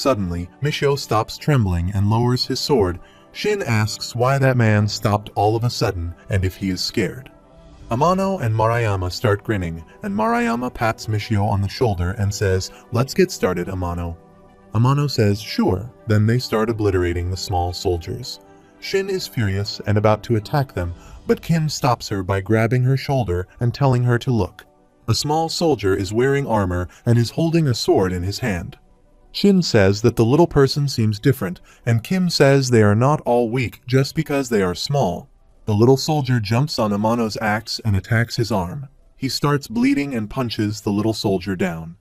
Suddenly, Mishio stops trembling and lowers his sword. Shin asks why that man stopped all of a sudden and if he is scared. Amano and Marayama start grinning, and Marayama pats Mishio on the shoulder and says, "Let's get started, Amano." Amano says, "Sure." Then they start obliterating the small soldiers. Shin is furious and about to attack them, but Kim stops her by grabbing her shoulder and telling her to look. A small soldier is wearing armor and is holding a sword in his hand. Shin says that the little person seems different, and Kim says they are not all weak just because they are small. The little soldier jumps on Amano's axe and attacks his arm. He starts bleeding and punches the little soldier down.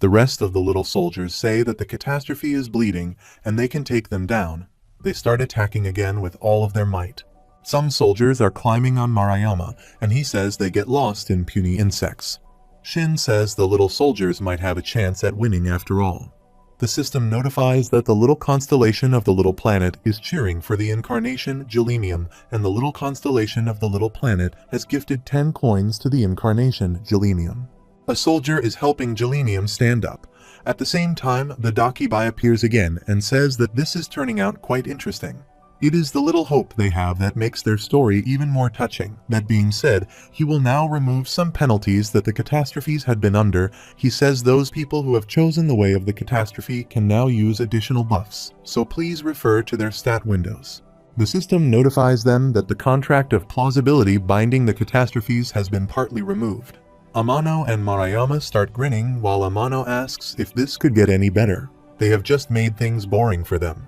The rest of the little soldiers say that the catastrophe is bleeding and they can take them down. They start attacking again with all of their might. Some soldiers are climbing on Marayama, and he says they get lost in puny insects. Shin says the little soldiers might have a chance at winning after all. The system notifies that the little constellation of the little planet is cheering for the incarnation Gelenium, and the little constellation of the little planet has gifted 10 coins to the incarnation Gelenium. A soldier is helping Gelenium stand up. At the same time, the Dakibai appears again and says that this is turning out quite interesting. It is the little hope they have that makes their story even more touching. That being said, he will now remove some penalties that the catastrophes had been under. He says those people who have chosen the way of the catastrophe can now use additional buffs, so please refer to their stat windows. The system notifies them that the contract of plausibility binding the catastrophes has been partly removed. Amano and Marayama start grinning while Amano asks if this could get any better. They have just made things boring for them.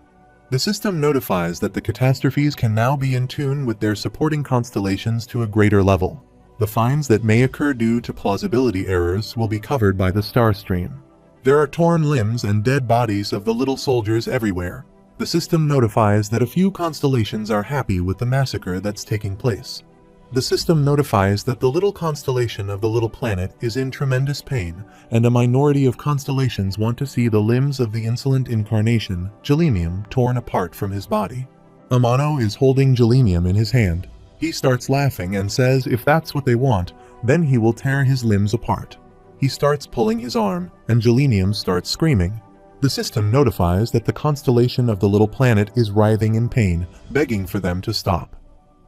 The system notifies that the catastrophes can now be in tune with their supporting constellations to a greater level. The fines that may occur due to plausibility errors will be covered by the star stream. There are torn limbs and dead bodies of the little soldiers everywhere. The system notifies that a few constellations are happy with the massacre that's taking place. The system notifies that the little constellation of the little planet is in tremendous pain, and a minority of constellations want to see the limbs of the insolent incarnation, Gelenium, torn apart from his body. Amano is holding Gelenium in his hand. He starts laughing and says if that's what they want, then he will tear his limbs apart. He starts pulling his arm, and Gelenium starts screaming. The system notifies that the constellation of the little planet is writhing in pain, begging for them to stop.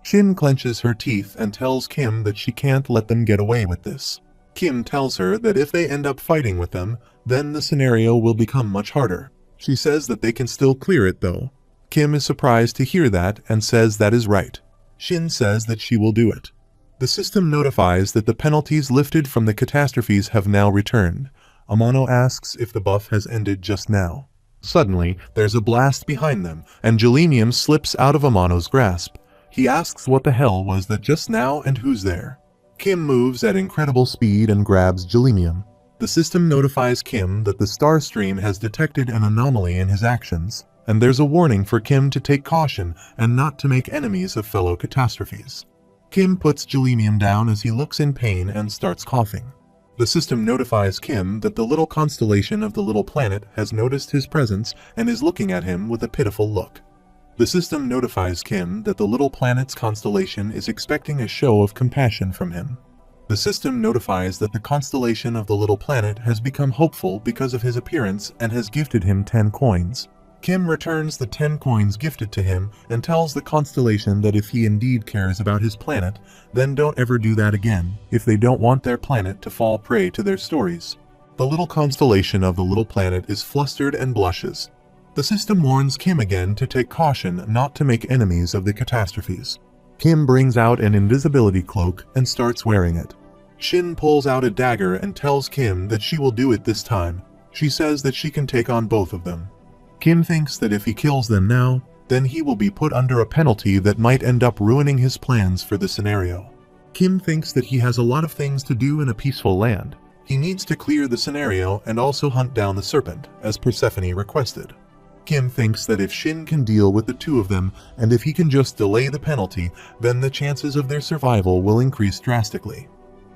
Shin clenches her teeth and tells Kim that she can't let them get away with this. Kim tells her that if they end up fighting with them, then the scenario will become much harder. She says that they can still clear it though. Kim is surprised to hear that and says that is right. Shin says that she will do it. The system notifies that the penalties lifted from the catastrophes have now returned. Amano asks if the buff has ended just now. Suddenly, there's a blast behind them, and Gelenium slips out of Amano's grasp. He asks what the hell was that just now and who's there. Kim moves at incredible speed and grabs Gelenium. The system notifies Kim that the star stream has detected an anomaly in his actions, and there's a warning for Kim to take caution and not to make enemies of fellow catastrophes. Kim puts Gelenium down as he looks in pain and starts coughing. The system notifies Kim that the little constellation of the little planet has noticed his presence and is looking at him with a pitiful look. The system notifies Kim that the little planet's constellation is expecting a show of compassion from him. The system notifies that the constellation of the little planet has become hopeful because of his appearance and has gifted him 10 coins. Kim returns the 10 coins gifted to him and tells the constellation that if he indeed cares about his planet, then don't ever do that again, if they don't want their planet to fall prey to their stories. The little constellation of the little planet is flustered and blushes. The system warns Kim again to take caution not to make enemies of the catastrophes. Kim brings out an invisibility cloak and starts wearing it. Shin pulls out a dagger and tells Kim that she will do it this time. She says that she can take on both of them. Kim thinks that if he kills them now, then he will be put under a penalty that might end up ruining his plans for the scenario. Kim thinks that he has a lot of things to do in a peaceful land. He needs to clear the scenario and also hunt down the serpent, as Persephone requested. Kim thinks that if Shin can deal with the two of them, and if he can just delay the penalty, then the chances of their survival will increase drastically.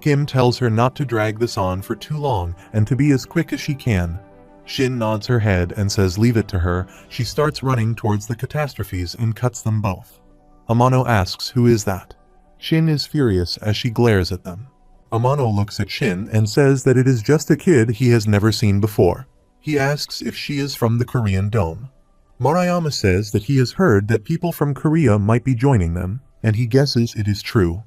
Kim tells her not to drag this on for too long and to be as quick as she can. Shin nods her head and says leave it to her. She starts running towards the catastrophes and cuts them both. Amano asks who is that. Shin is furious as she glares at them. Amano looks at Shin and says that it is just a kid he has never seen before. He asks if she is from the Korean Dome. Marayama says that he has heard that people from Korea might be joining them, and he guesses it is true.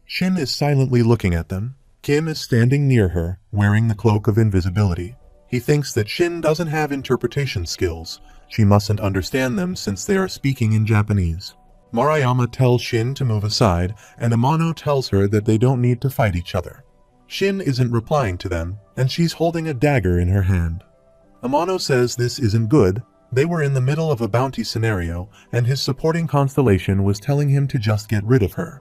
Shin is silently looking at them. Kim is standing near her, wearing the cloak of invisibility. He thinks that Shin doesn't have interpretation skills. She mustn't understand them since they are speaking in Japanese. Marayama tells Shin to move aside, and Amano tells her that they don't need to fight each other. Shin isn't replying to them, and she's holding a dagger in her hand. Amano says this isn't good. They were in the middle of a bounty scenario, and his supporting constellation was telling him to just get rid of her.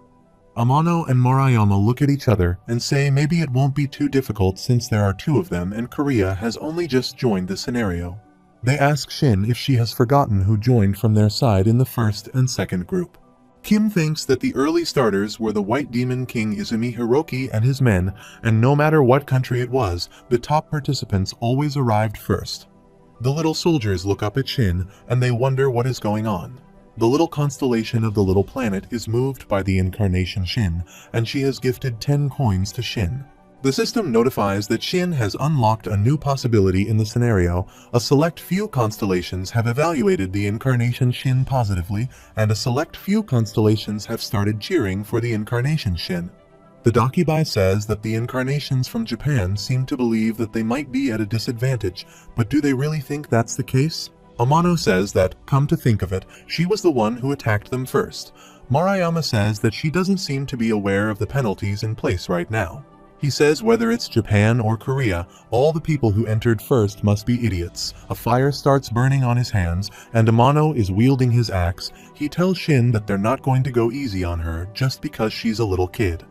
Amano and Marayama look at each other and say maybe it won't be too difficult since there are two of them and Korea has only just joined the scenario. They ask Shin if she has forgotten who joined from their side in the first and second group. Kim thinks that the early starters were the White Demon King Izumi Hiroki and his men, and no matter what country it was, the top participants always arrived first. The little soldiers look up at Shin, and they wonder what is going on. The little constellation of the little planet is moved by the incarnation Shin, and she has gifted 10 coins to Shin. The system notifies that Shin has unlocked a new possibility in the scenario. A select few constellations have evaluated the incarnation Shin positively, and a select few constellations have started cheering for the incarnation Shin. The Dakibai says that the incarnations from Japan seem to believe that they might be at a disadvantage, but do they really think that's the case? Amano says that, come to think of it, she was the one who attacked them first. Marayama says that she doesn't seem to be aware of the penalties in place right now. He says whether it's Japan or Korea, all the people who entered first must be idiots. A fire starts burning on his hands, and Amano is wielding his axe. He tells Shin that they're not going to go easy on her just because she's a little kid.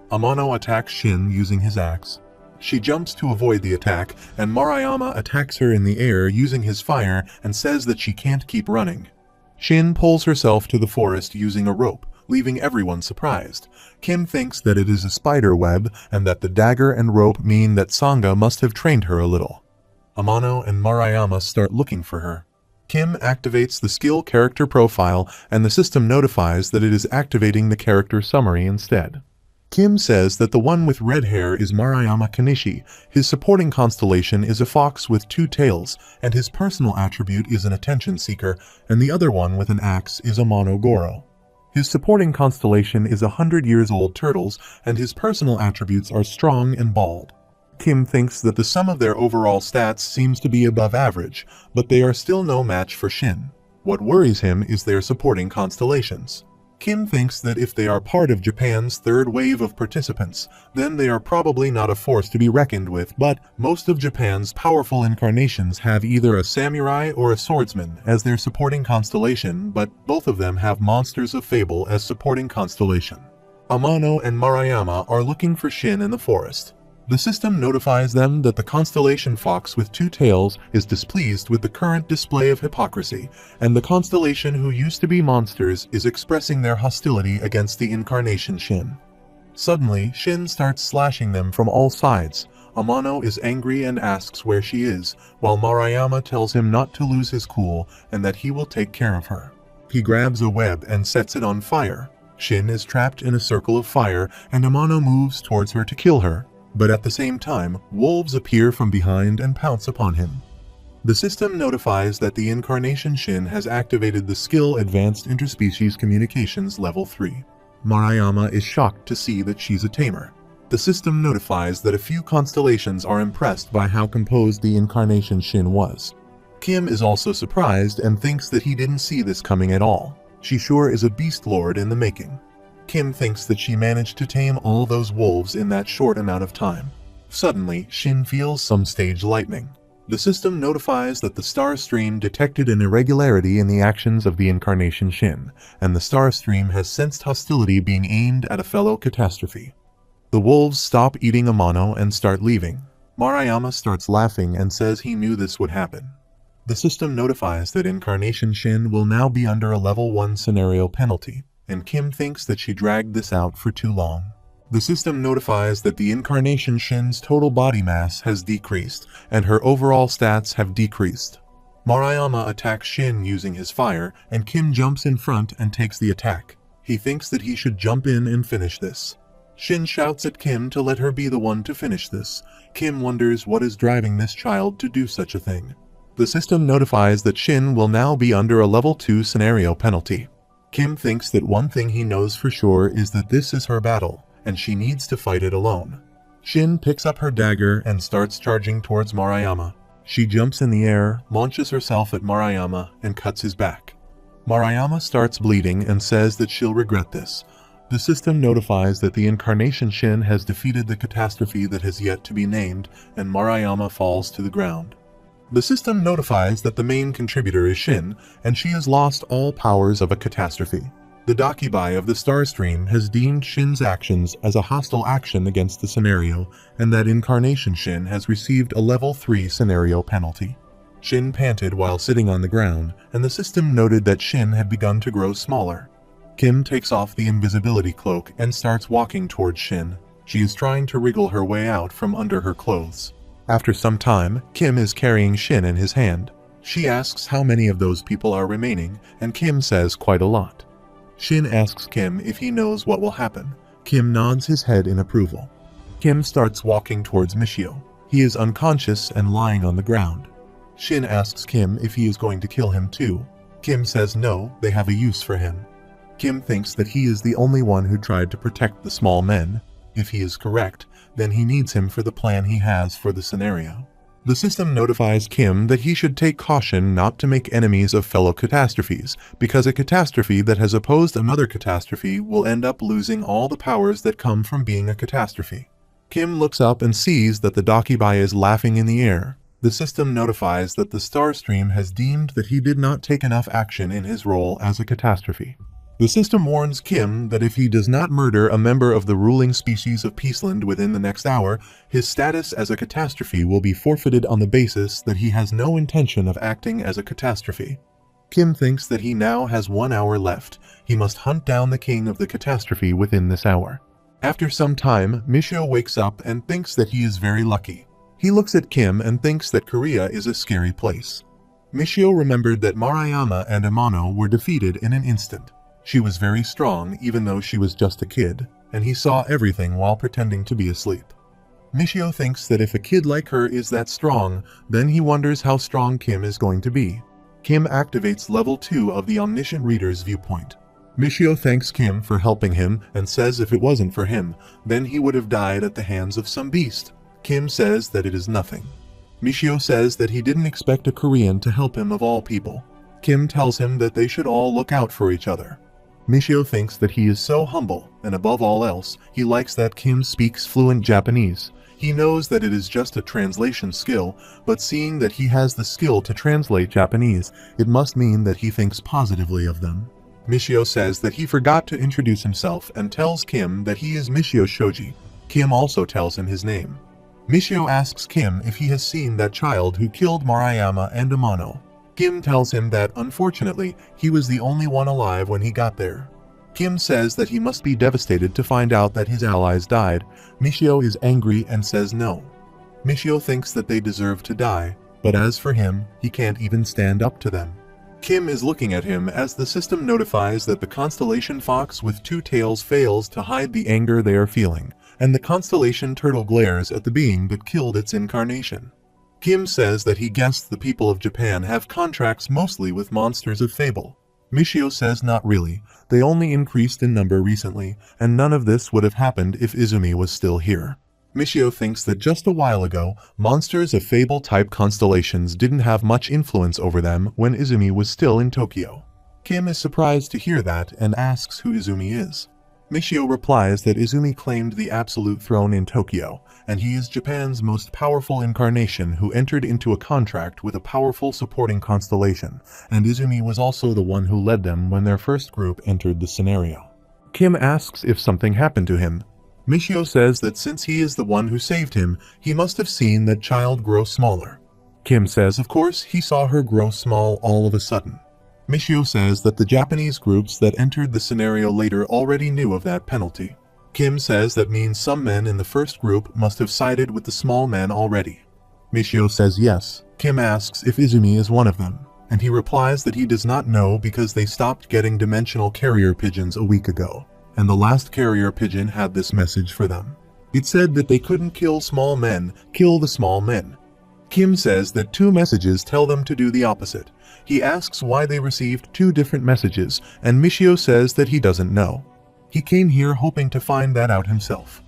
Amano attacks Shin using his axe. She jumps to avoid the attack, and Marayama attacks her in the air using his fire and says that she can't keep running. Shin pulls herself to the forest using a rope, leaving everyone surprised. Kim thinks that it is a spider web and that the dagger and rope mean that Sangha must have trained her a little. Amano and Marayama start looking for her. Kim activates the skill character profile, and the system notifies that it is activating the character summary instead. Kim says that the one with red hair is Marayama Kanishi, his supporting constellation is a fox with 2 tails, and his personal attribute is an attention seeker, and the other one with an axe is Amano Goro. His supporting constellation is 100-years-old turtles, and his personal attributes are strong and bald. Kim thinks that the sum of their overall stats seems to be above average, but they are still no match for Shin. What worries him is their supporting constellations. Kim thinks that if they are part of Japan's third wave of participants, then they are probably not a force to be reckoned with, but most of Japan's powerful incarnations have either a samurai or a swordsman as their supporting constellation, but both of them have monsters of fable as supporting constellation. Amano and Marayama are looking for Shin in the forest. The system notifies them that the constellation Fox with 2 tails is displeased with the current display of hypocrisy, and the constellation who used to be monsters is expressing their hostility against the incarnation Shin. Suddenly, Shin starts slashing them from all sides. Amano is angry and asks where she is, while Marayama tells him not to lose his cool and that he will take care of her. He grabs a web and sets it on fire. Shin is trapped in a circle of fire, and Amano moves towards her to kill her. But at the same time, wolves appear from behind and pounce upon him. The system notifies that the incarnation Shin has activated the skill Advanced Interspecies Communications Level 3. Marayama is shocked to see that she's a tamer. The system notifies that a few constellations are impressed by how composed the incarnation Shin was. Kim is also surprised and thinks that he didn't see this coming at all. She sure is a beast lord in the making. Kim thinks that she managed to tame all those wolves in that short amount of time. Suddenly, Shin feels some stage lightning. The system notifies that the star stream detected an irregularity in the actions of the incarnation Shin, and the star stream has sensed hostility being aimed at a fellow catastrophe. The wolves stop eating Amano and start leaving. Marayama starts laughing and says he knew this would happen. The system notifies that incarnation Shin will now be under a level 1 scenario penalty, and Kim thinks that she dragged this out for too long. The system notifies that the incarnation Shin's total body mass has decreased, and her overall stats have decreased. Marayama attacks Shin using his fire, and Kim jumps in front and takes the attack. He thinks that he should jump in and finish this. Shin shouts at Kim to let her be the one to finish this. Kim wonders what is driving this child to do such a thing. The system notifies that Shin will now be under a level 2 scenario penalty. Kim thinks that one thing he knows for sure is that this is her battle, and she needs to fight it alone. Shin picks up her dagger and starts charging towards Marayama. She jumps in the air, launches herself at Marayama, and cuts his back. Marayama starts bleeding and says that she'll regret this. The system notifies that the Incarnation Shin has defeated the catastrophe that has yet to be named, and Marayama falls to the ground. The system notifies that the main contributor is Shin, and she has lost all powers of a catastrophe. The Dakibai of the Starstream has deemed Shin's actions as a hostile action against the scenario, and that Incarnation Shin has received a level 3 scenario penalty. Shin panted while sitting on the ground, and the system noted that Shin had begun to grow smaller. Kim takes off the invisibility cloak and starts walking towards Shin. She is trying to wriggle her way out from under her clothes. After some time, Kim is carrying Shin in his hand. She asks how many of those people are remaining, and Kim says quite a lot. Shin asks Kim if he knows what will happen. Kim nods his head in approval. Kim starts walking towards Michio. He is unconscious and lying on the ground. Shin asks Kim if he is going to kill him too. Kim says no, they have a use for him. Kim thinks that he is the only one who tried to protect the small men. If he is correct, then he needs him for the plan he has for the scenario. The system notifies Kim that he should take caution not to make enemies of fellow catastrophes, because a catastrophe that has opposed another catastrophe will end up losing all the powers that come from being a catastrophe. Kim looks up and sees that the Dakibai is laughing in the air. The system notifies that the Starstream has deemed that he did not take enough action in his role as a catastrophe. The system warns Kim that if he does not murder a member of the ruling species of Peaceland within the next hour, his status as a catastrophe will be forfeited on the basis that he has no intention of acting as a catastrophe. Kim thinks that he now has 1 hour left. He must hunt down the king of the catastrophe within this hour. After some time, Michio wakes up and thinks that he is very lucky. He looks at Kim and thinks that Korea is a scary place. Michio remembered that Marayama and Amano were defeated in an instant. She was very strong even though she was just a kid, and he saw everything while pretending to be asleep. Michio thinks that if a kid like her is that strong, then he wonders how strong Kim is going to be. Kim activates level 2 of the Omniscient Reader's viewpoint. Michio thanks Kim for helping him and says if it wasn't for him, then he would have died at the hands of some beast. Kim says that it is nothing. Michio says that he didn't expect a Korean to help him of all people. Kim tells him that they should all look out for each other. Michio thinks that he is so humble, and above all else, he likes that Kim speaks fluent Japanese. He knows that it is just a translation skill, but seeing that he has the skill to translate Japanese, it must mean that he thinks positively of them. Michio says that he forgot to introduce himself and tells Kim that he is Michio Shoji. Kim also tells him his name. Michio asks Kim if he has seen that child who killed Marayama and Amano. Kim tells him that, unfortunately, he was the only one alive when he got there. Kim says that he must be devastated to find out that his allies died. Michio is angry and says no. Michio thinks that they deserve to die, but as for him, he can't even stand up to them. Kim is looking at him as the system notifies that the Constellation Fox with 2 tails fails to hide the anger they are feeling, and the Constellation Turtle glares at the being that killed its incarnation. Kim says that he guessed the people of Japan have contracts mostly with monsters of fable. Michio says not really, they only increased in number recently, and none of this would have happened if Izumi was still here. Michio thinks that just a while ago, monsters of fable-type constellations didn't have much influence over them when Izumi was still in Tokyo. Kim is surprised to hear that and asks who Izumi is. Michio replies that Izumi claimed the absolute throne in Tokyo, and he is Japan's most powerful incarnation who entered into a contract with a powerful supporting constellation, and Izumi was also the one who led them when their first group entered the scenario. Kim asks if something happened to him. Michio says that since he is the one who saved him, he must have seen that child grow smaller. Kim says of course he saw her grow small all of a sudden. Michio says that the Japanese groups that entered the scenario later already knew of that penalty. Kim says that means some men in the first group must have sided with the small men already. Michio says yes. Kim asks if Izumi is one of them, and he replies that he does not know because they stopped getting dimensional carrier pigeons a week ago. and the last carrier pigeon had this message for them. It said that they couldn't kill small men, kill the small men. Kim says that 2 messages tell them to do the opposite. He asks why they received 2 different messages, and Michio says that he doesn't know. He came here hoping to find that out himself.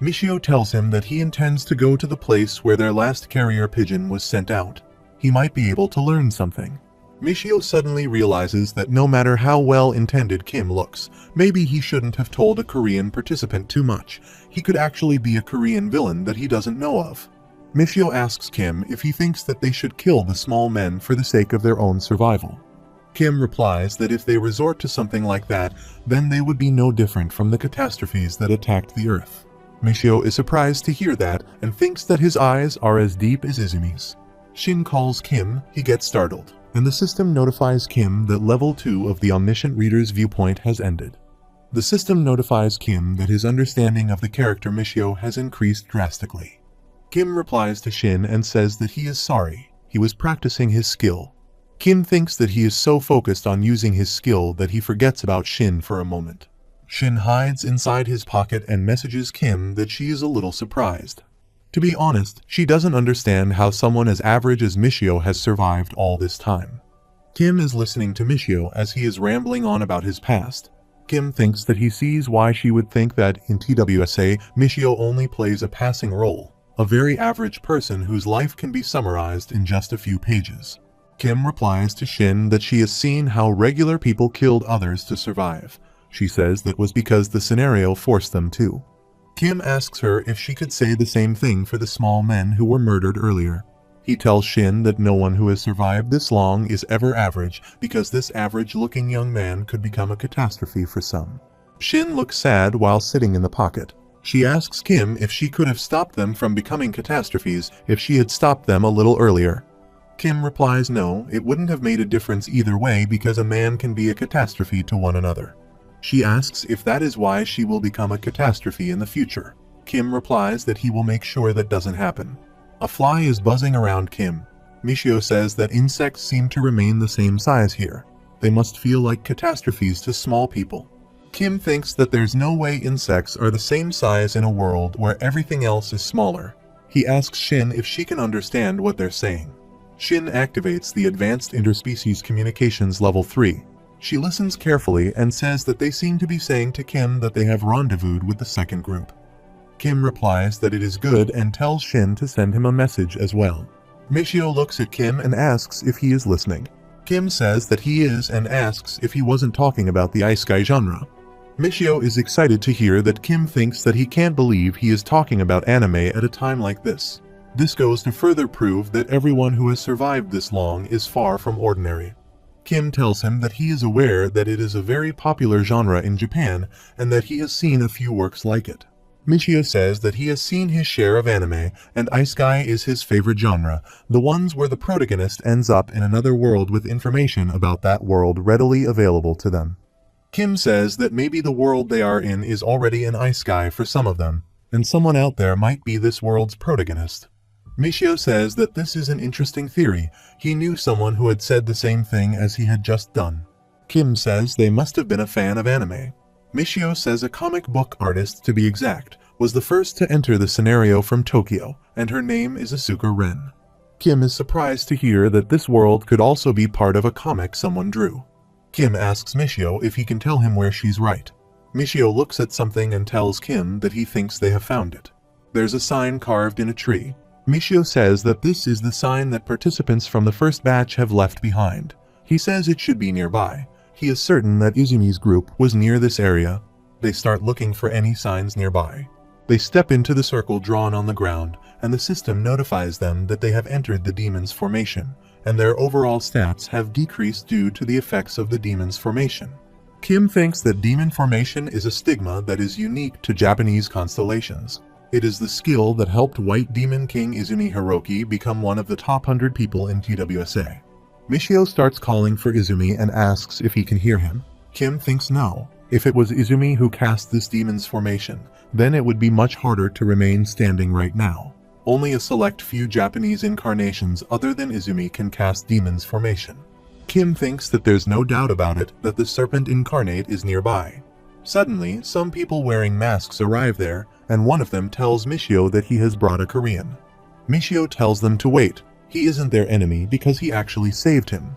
Michio tells him that he intends to go to the place where their last carrier pigeon was sent out. He might be able to learn something. Michio suddenly realizes that no matter how well-intended Kim looks, maybe he shouldn't have told a Korean participant too much. He could actually be a Korean villain that he doesn't know of. Michio asks Kim if he thinks that they should kill the small men for the sake of their own survival. Kim replies that if they resort to something like that, then they would be no different from the catastrophes that attacked the Earth. Michio is surprised to hear that and thinks that his eyes are as deep as Izumi's. Shin calls Kim, he gets startled, and the system notifies Kim that level 2 of the Omniscient Reader's viewpoint has ended. The system notifies Kim that his understanding of the character Michio has increased drastically. Kim replies to Shin and says that he is sorry, he was practicing his skill. Kim thinks that he is so focused on using his skill that he forgets about Shin for a moment. Shin hides inside his pocket and messages Kim that she is a little surprised. To be honest, she doesn't understand how someone as average as Michio has survived all this time. Kim is listening to Michio as he is rambling on about his past. Kim thinks that he sees why she would think that in TWSA, Michio only plays a passing role. A very average person whose life can be summarized in just a few pages. Kim replies to Shin that she has seen how regular people killed others to survive. She says that was because the scenario forced them to. Kim asks her if she could say the same thing for the small men who were murdered earlier. He tells Shin that no one who has survived this long is ever average because this average-looking young man could become a catastrophe for some. Shin looks sad while sitting in the pocket. She asks Kim if she could have stopped them from becoming catastrophes if she had stopped them a little earlier. Kim replies no, it wouldn't have made a difference either way because a man can be a catastrophe to one another. She asks if that is why she will become a catastrophe in the future. Kim replies that he will make sure that doesn't happen. A fly is buzzing around Kim. Michio says that insects seem to remain the same size here. They must feel like catastrophes to small people. Kim thinks that there's no way insects are the same size in a world where everything else is smaller. He asks Shin if she can understand what they're saying. Shin activates the Advanced Interspecies Communications Level 3. She listens carefully and says that they seem to be saying to Kim that they have rendezvoused with the second group. Kim replies that it is good and tells Shin to send him a message as well. Michio looks at Kim and asks if he is listening. Kim says that he is and asks if he wasn't talking about the isekai genre. Michio is excited to hear that Kim thinks that he can't believe he is talking about anime at a time like this. This goes to further prove that everyone who has survived this long is far from ordinary. Kim tells him that he is aware that it is a very popular genre in Japan and that he has seen a few works like it. Michio says that he has seen his share of anime and isekai is his favorite genre, the ones where the protagonist ends up in another world with information about that world readily available to them. Kim says that maybe the world they are in is already an isekai for some of them, and someone out there might be this world's protagonist. Michio says that this is an interesting theory. He knew someone who had said the same thing as he had just done. Kim says they must have been a fan of anime. Michio says a comic book artist, to be exact, was the first to enter the scenario from Tokyo, and her name is Asuka Ren. Kim is surprised to hear that this world could also be part of a comic someone drew. Kim asks Michio if he can tell him where she's right. Michio looks at something and tells Kim that he thinks they have found it. There's a sign carved in a tree. Michio says that this is the sign that participants from the first batch have left behind. He says it should be nearby. He is certain that Izumi's group was near this area. They start looking for any signs nearby. They step into the circle drawn on the ground, and the system notifies them that they have entered the demon's formation, and their overall stats have decreased due to the effects of the demon's formation. Kim thinks that demon formation is a stigma that is unique to Japanese constellations. It is the skill that helped White Demon King Izumi Hiroki become one of the top 100 people in TWSA. Michio starts calling for Izumi and asks if he can hear him. Kim thinks no. If it was Izumi who cast this demon's formation, then it would be much harder to remain standing right now. Only a select few Japanese incarnations other than Izumi can cast demon's formation. Kim thinks that there's no doubt about it that the serpent incarnate is nearby. Suddenly, some people wearing masks arrive there, and one of them tells Michio that he has brought a Korean. Michio tells them to wait. He isn't their enemy because he actually saved him.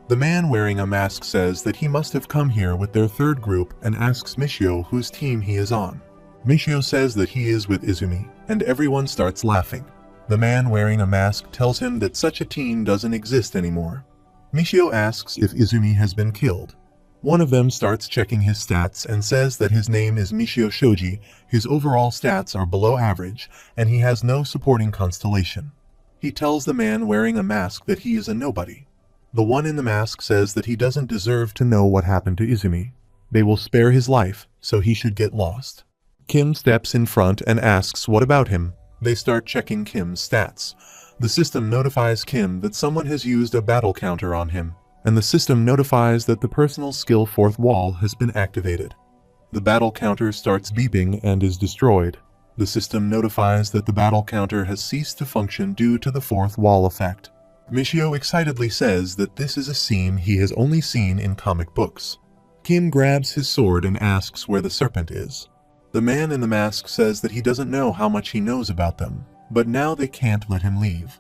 The man wearing a mask says that he must have come here with their third group and asks Michio whose team he is on. Michio says that he is with Izumi, and everyone starts laughing. The man wearing a mask tells him that such a team doesn't exist anymore. Michio asks if Izumi has been killed. One of them starts checking his stats and says that his name is Michio Shoji, his overall stats are below average, and he has no supporting constellation. He tells the man wearing a mask that he is a nobody. The one in the mask says that he doesn't deserve to know what happened to Izumi. They will spare his life, so he should get lost. Kim steps in front and asks what about him. They start checking Kim's stats. The system notifies Kim that someone has used a battle counter on him, and the system notifies that the personal skill fourth wall has been activated. The battle counter starts beeping and is destroyed. The system notifies that the battle counter has ceased to function due to the fourth wall effect. Michio excitedly says that this is a scene he has only seen in comic books. Kim grabs his sword and asks where the serpent is. The man in the mask says that he doesn't know how much he knows about them, but now they can't let him leave.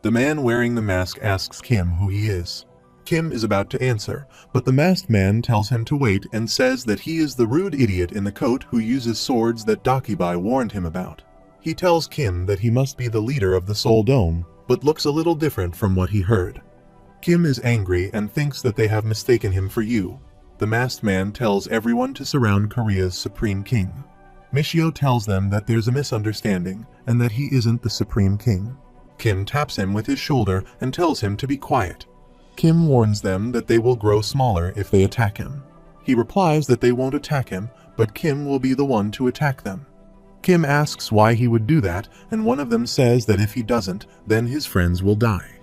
The man wearing the mask asks Kim who he is. Kim is about to answer, but the masked man tells him to wait and says that he is the rude idiot in the coat who uses swords that Dakibai warned him about. He tells Kim that he must be the leader of the Soul Dome, but looks a little different from what he heard. Kim is angry and thinks that they have mistaken him for you. The masked man tells everyone to surround Korea's Supreme King. Michio tells them that there's a misunderstanding and that he isn't the Supreme King. Kim taps him with his shoulder and tells him to be quiet. Kim warns them that they will grow smaller if they attack him. He replies that they won't attack him, but Kim will be the one to attack them. Kim asks why he would do that, and one of them says that if he doesn't, then his friends will die.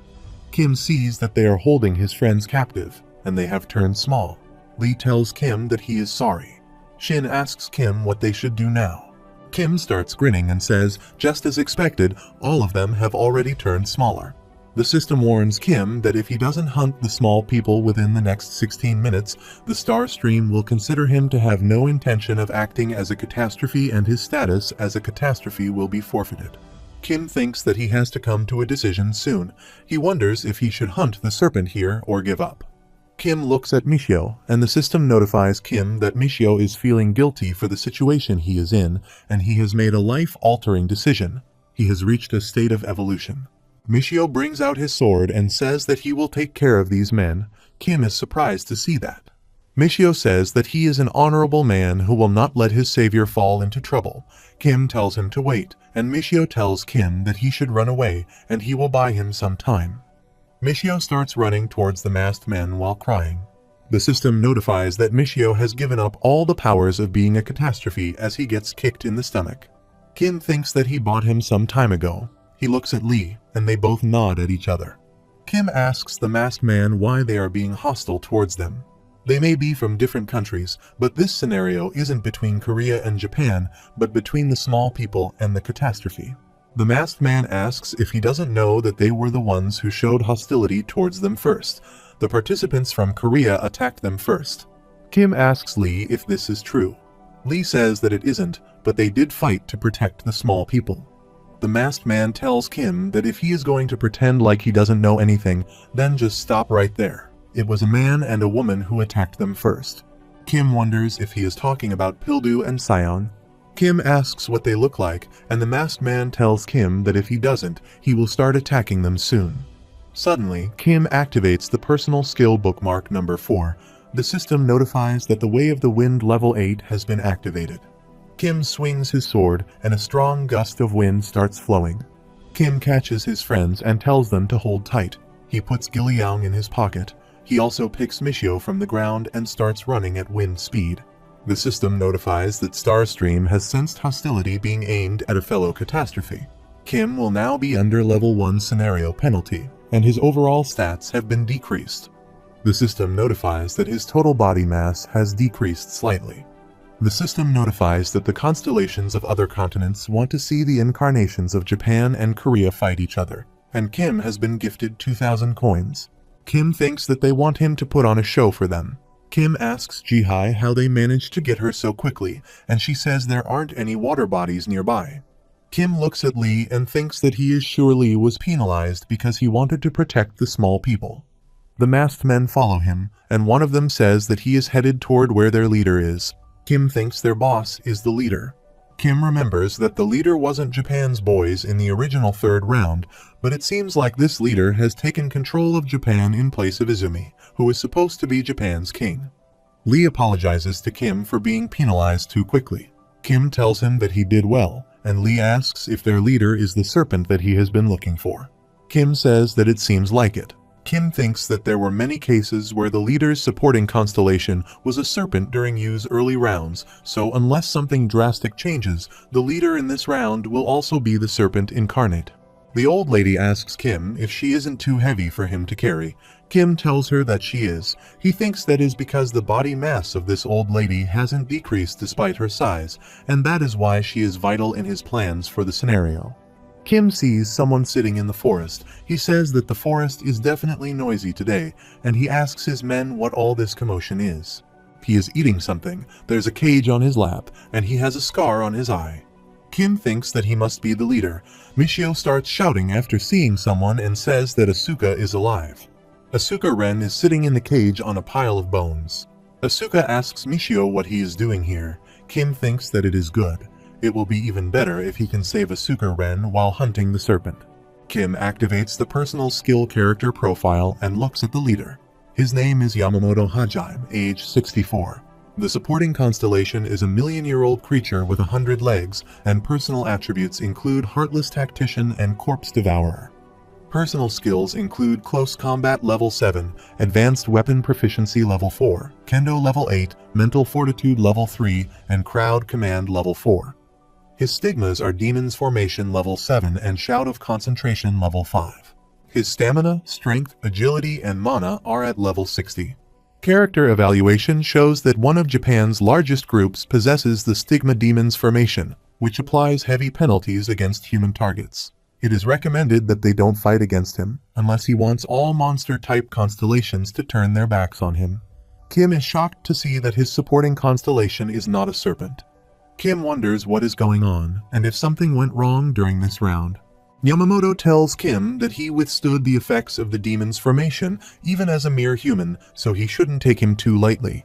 Kim sees that they are holding his friends captive, and they have turned small. Lee tells Kim that he is sorry. Shin asks Kim what they should do now. Kim starts grinning and says, just as expected, all of them have already turned smaller. The system warns Kim that if he doesn't hunt the small people within the next 16 minutes, the star stream will consider him to have no intention of acting as a catastrophe and his status as a catastrophe will be forfeited. Kim thinks that he has to come to a decision soon. He wonders if he should hunt the serpent here or give up. Kim looks at Michio, and the system notifies Kim that Michio is feeling guilty for the situation he is in, and he has made a life-altering decision. He has reached a state of evolution. Michio brings out his sword and says that he will take care of these men. Kim is surprised to see that. Michio says that he is an honorable man who will not let his savior fall into trouble. Kim tells him to wait, and Michio tells Kim that he should run away, and he will buy him some time. Michio starts running towards the masked men while crying. The system notifies that Michio has given up all the powers of being a catastrophe as he gets kicked in the stomach. Kim thinks that he bought him some time ago. He looks at Lee, and they both nod at each other. Kim asks the masked man why they are being hostile towards them. They may be from different countries, but this scenario isn't between Korea and Japan, but between the small people and the catastrophe. The masked man asks if he doesn't know that they were the ones who showed hostility towards them first. The participants from Korea attacked them first. Kim asks Lee if this is true. Lee says that it isn't, but they did fight to protect the small people. The masked man tells Kim that if he is going to pretend like he doesn't know anything, then just stop right there. It was a man and a woman who attacked them first. Kim wonders if he is talking about Pildu and Sion. Kim asks what they look like, and the masked man tells Kim that if he doesn't, he will start attacking them soon. Suddenly, Kim activates the personal skill bookmark number 4. The system notifies that the Way of the Wind level 8 has been activated. Kim swings his sword, and a strong gust of wind starts flowing. Kim catches his friends and tells them to hold tight. He puts Giliang in his pocket. He also picks Michio from the ground and starts running at wind speed. The system notifies that Starstream has sensed hostility being aimed at a fellow catastrophe. Kim will now be under level 1 scenario penalty, and his overall stats have been decreased. The system notifies that his total body mass has decreased slightly. The system notifies that the constellations of other continents want to see the incarnations of Japan and Korea fight each other, and Kim has been gifted 2,000 coins. Kim thinks that they want him to put on a show for them. Kim asks Jihai how they managed to get her so quickly, and she says there aren't any water bodies nearby. Kim looks at Lee and thinks that he is sure Lee was penalized because he wanted to protect the small people. The masked men follow him, and one of them says that he is headed toward where their leader is. Kim thinks their boss is the leader. Kim remembers that the leader wasn't Japan's boys in the original third round, but it seems like this leader has taken control of Japan in place of Izumi, who is supposed to be Japan's king. Lee apologizes to Kim for being penalized too quickly. Kim tells him that he did well, and Lee asks if their leader is the serpent that he has been looking for. Kim says that it seems like it. Kim thinks that there were many cases where the leader's supporting constellation was a serpent during Yu's early rounds, so unless something drastic changes, the leader in this round will also be the serpent incarnate. The old lady asks Kim if she isn't too heavy for him to carry. Kim tells her that she is. He thinks that is because the body mass of this old lady hasn't decreased despite her size, and that is why she is vital in his plans for the scenario. Kim sees someone sitting in the forest. He says that the forest is definitely noisy today, and he asks his men what all this commotion is. He is eating something. There's a cage on his lap, and he has a scar on his eye. Kim thinks that he must be the leader. Michio starts shouting after seeing someone and says that Asuka is alive. Asuka Ren is sitting in the cage on a pile of bones. Asuka asks Michio what he is doing here. Kim thinks that it is good. It will be even better if he can save Asuka Ren while hunting the serpent. Kim activates the personal skill character profile and looks at the leader. His name is Yamamoto Hajime, age 64. The supporting constellation is a million-year-old creature with 100 legs, and personal attributes include Heartless Tactician and Corpse Devourer. Personal skills include Close Combat Level 7, Advanced Weapon Proficiency Level 4, Kendo Level 8, Mental Fortitude Level 3, and Crowd Command Level 4. His stigmas are Demon's Formation Level 7 and Shout of Concentration Level 5. His stamina, strength, agility, and mana are at level 60. Character evaluation shows that one of Japan's largest groups possesses the stigma Demon's Formation, which applies heavy penalties against human targets. It is recommended that they don't fight against him, unless he wants all monster-type constellations to turn their backs on him. Kim is shocked to see that his supporting constellation is not a serpent. Kim wonders what is going on, and if something went wrong during this round. Yamamoto tells Kim that he withstood the effects of the Demon's Formation, even as a mere human, so he shouldn't take him too lightly.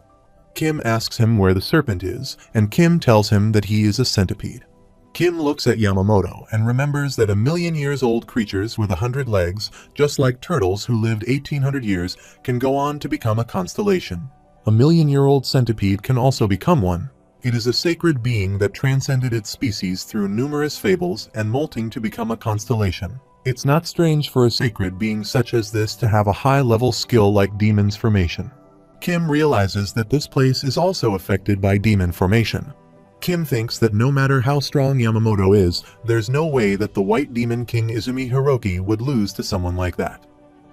Kim asks him where the serpent is, and Kim tells him that he is a centipede. Kim looks at Yamamoto and remembers that 1,000,000-years-old creatures with 100 legs, just like turtles who lived 1,800 years, can go on to become a constellation. A 1,000,000-year-old centipede can also become one. It is a sacred being that transcended its species through numerous fables and molting to become a constellation. It's not strange for a sacred being such as this to have a high-level skill like Demon's Formation. Kim realizes that this place is also affected by Demon Formation. Kim thinks that no matter how strong Yamamoto is, there's no way that the White Demon King Izumi Hiroki would lose to someone like that.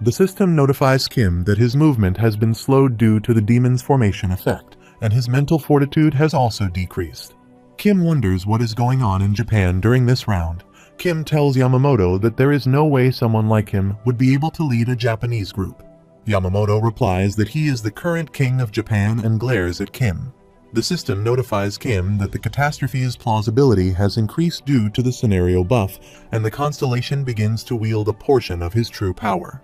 The system notifies Kim that his movement has been slowed due to the Demon's Formation effect, and his mental fortitude has also decreased. Kim wonders what is going on in Japan during this round. Kim tells Yamamoto that there is no way someone like him would be able to lead a Japanese group. Yamamoto replies that he is the current king of Japan and glares at Kim. The system notifies Kim that the catastrophe's plausibility has increased due to the scenario buff, and the constellation begins to wield a portion of his true power.